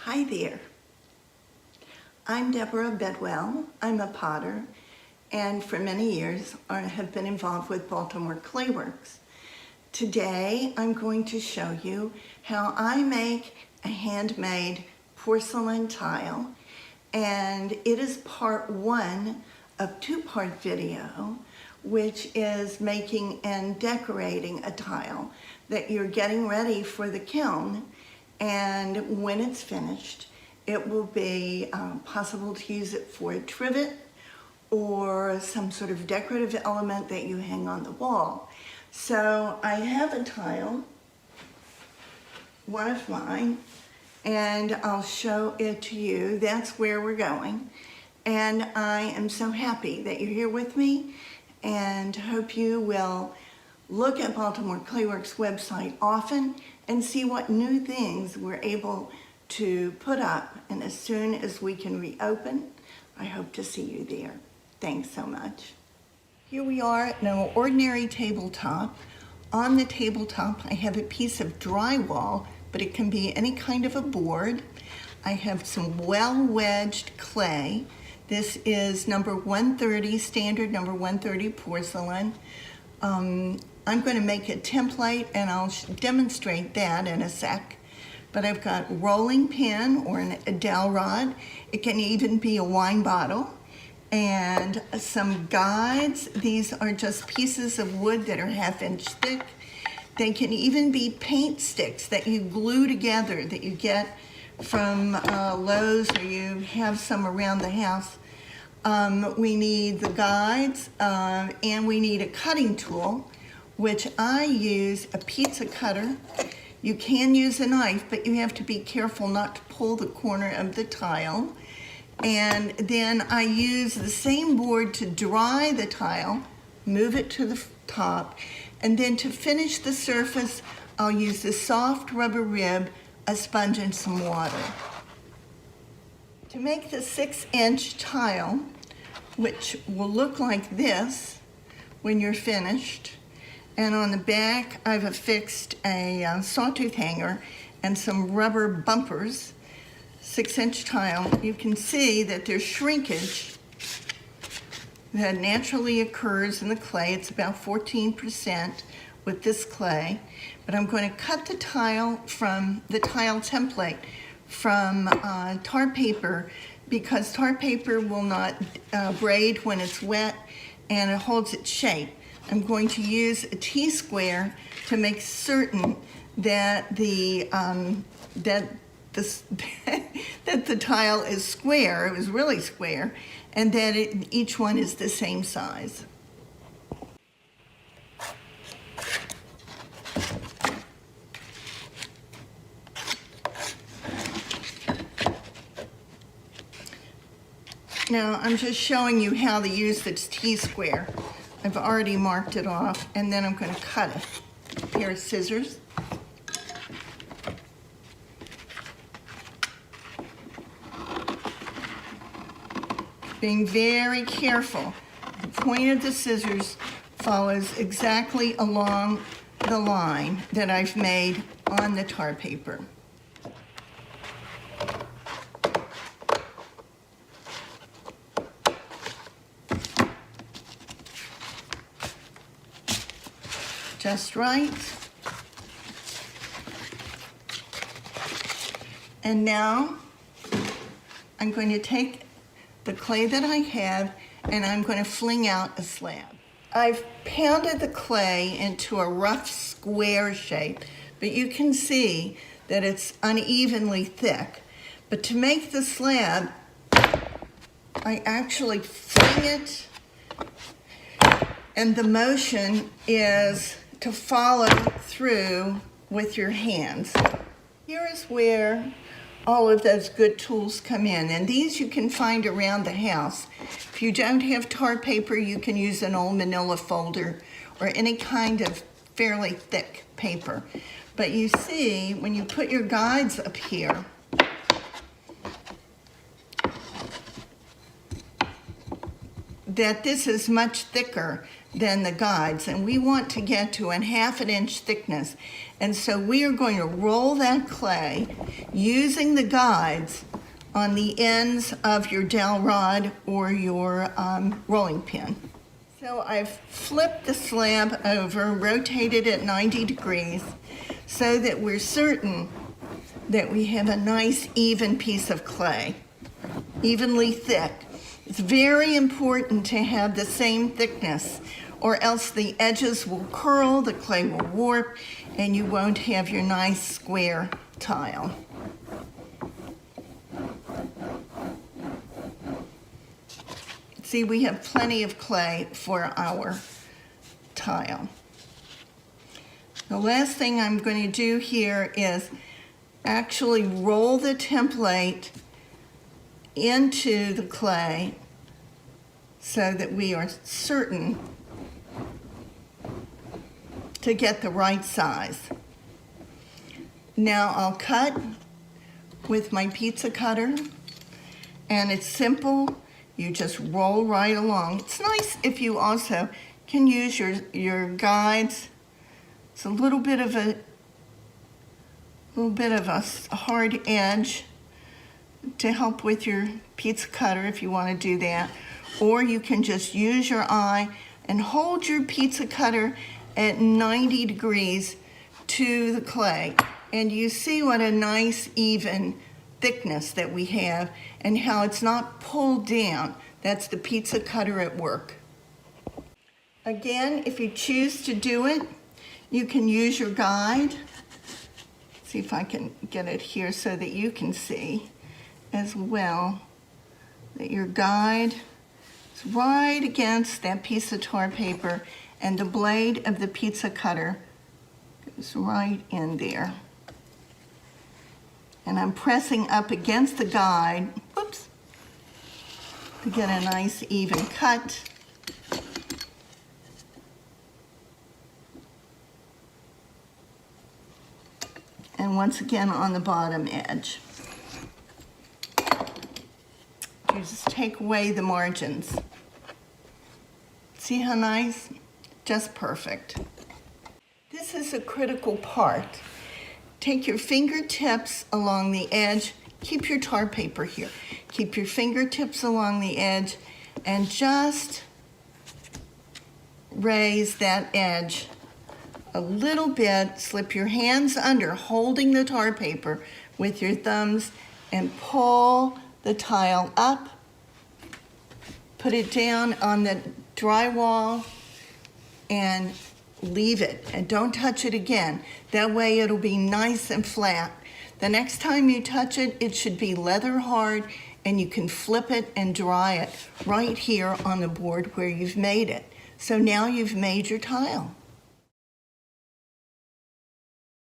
Hi there. I'm Deborah Bedwell. I'm a potter, and for many years I have been involved with Baltimore Clay Works. Today I'm going to show you how I make a handmade porcelain tile, and it is part one of two-part video, which is making and decorating a tile that you're getting ready for the kiln. And when it's finished, it will be possible to use it for a trivet or some sort of decorative element that you hang on the wall. So I have a tile, one of mine, and I'll show it to you. That's where we're going. And I am so happy that you're here with me, and hope you will look at Baltimore Clay Works website often and see what new things we're able to put up. And as soon as we can reopen, I hope to see you there. Thanks so much. Here we are at an ordinary tabletop. On the tabletop, I have a piece of drywall, but it can be any kind of a board. I have some well-wedged clay. This is number 130, standard number 130 porcelain. I'm going to make a template and I'll demonstrate that in a sec. But I've got rolling pin or a dowel rod. It can even be a wine bottle. And some guides. These are just pieces of wood that are 1/2 inch thick. They can even be paint sticks that you glue together, that you get from Lowe's, or you have some around the house. We need the guides and we need a cutting tool, which I use a pizza cutter. You can use a knife, but you have to be careful not to pull the corner of the tile. And then I use the same board to dry the tile, move it to the top, and then to finish the surface, I'll use the soft rubber rib, a sponge, and some water. To make the 6-inch tile, which will look like this when you're finished, and on the back I've affixed a sawtooth hanger and some rubber bumpers. 6-inch tile, you can see that there's shrinkage that naturally occurs in the clay. It's about 14% with this clay, but I'm going to cut the tile from the tile template from tar paper, because tar paper will not braid when it's wet and it holds its shape. I'm going to use a Tsquare to make certain that the that the tile is square. It was really square, and that each one is the same size. Now I'm just showing you how to use this Tsquare. I've already marked it off, and then I'm going to cut it. A pair of scissors. Being very careful. The point of the scissors follows exactly along the line that I've made on the tar paper. Just right. And now I'm going to take the clay that I have and I'm going to fling out a slab. I've pounded the clay into a rough square shape, but you can see that it's unevenly thick. But to make the slab, I actually fling it, and the motion is to follow through with your hands. Here is where all of those good tools come in, and these you can find around the house. If you don't have tar paper, you can use an old manila folder or any kind of fairly thick paper. But you see, when you put your guides up here, that this is much thicker than the guides, and we want to get to a 1/2 inch thickness. And so we are going to roll that clay using the guides on the ends of your dowel rod or your rolling pin. So I've flipped the slab over, rotated it 90 degrees, so that we're certain that we have a nice even piece of clay, evenly thick. It's very important to have the same thickness, or else the edges will curl, the clay will warp, and you won't have your nice square tile. See, we have plenty of clay for our tile. The last thing I'm going to do here is actually roll the template into the clay so that we are certain to get the right size. Now I'll cut with my pizza cutter, and it's simple. You just roll right along. It's nice if you also can use your guides. It's a little bit of a hard edge to help with your pizza cutter if you want to do that. Or you can just use your eye and hold your pizza cutter at 90 degrees to the clay. And you see what a nice even thickness that we have and how it's not pulled down. That's the pizza cutter at work. Again, if you choose to do it, you can use your guide. See if I can get it here so that you can see as well that your guide is right against that piece of tar paper, and the blade of the pizza cutter goes right in there. And I'm pressing up against the guide, whoops, to get a nice even cut. And once again on the bottom edge. You just take away the margins. See how nice? Just perfect. This is a critical part. Take your fingertips along the edge. Keep your tar paper here. Keep your fingertips along the edge and just raise that edge a little bit. Slip your hands under, holding the tar paper with your thumbs, and pull the tile up. Put it down on the drywall and leave it, and don't touch it again. That way it'll be nice and flat. The next time you touch it, it should be leather hard, and you can flip it and dry it right here on the board where you've made it. So now you've made your tile.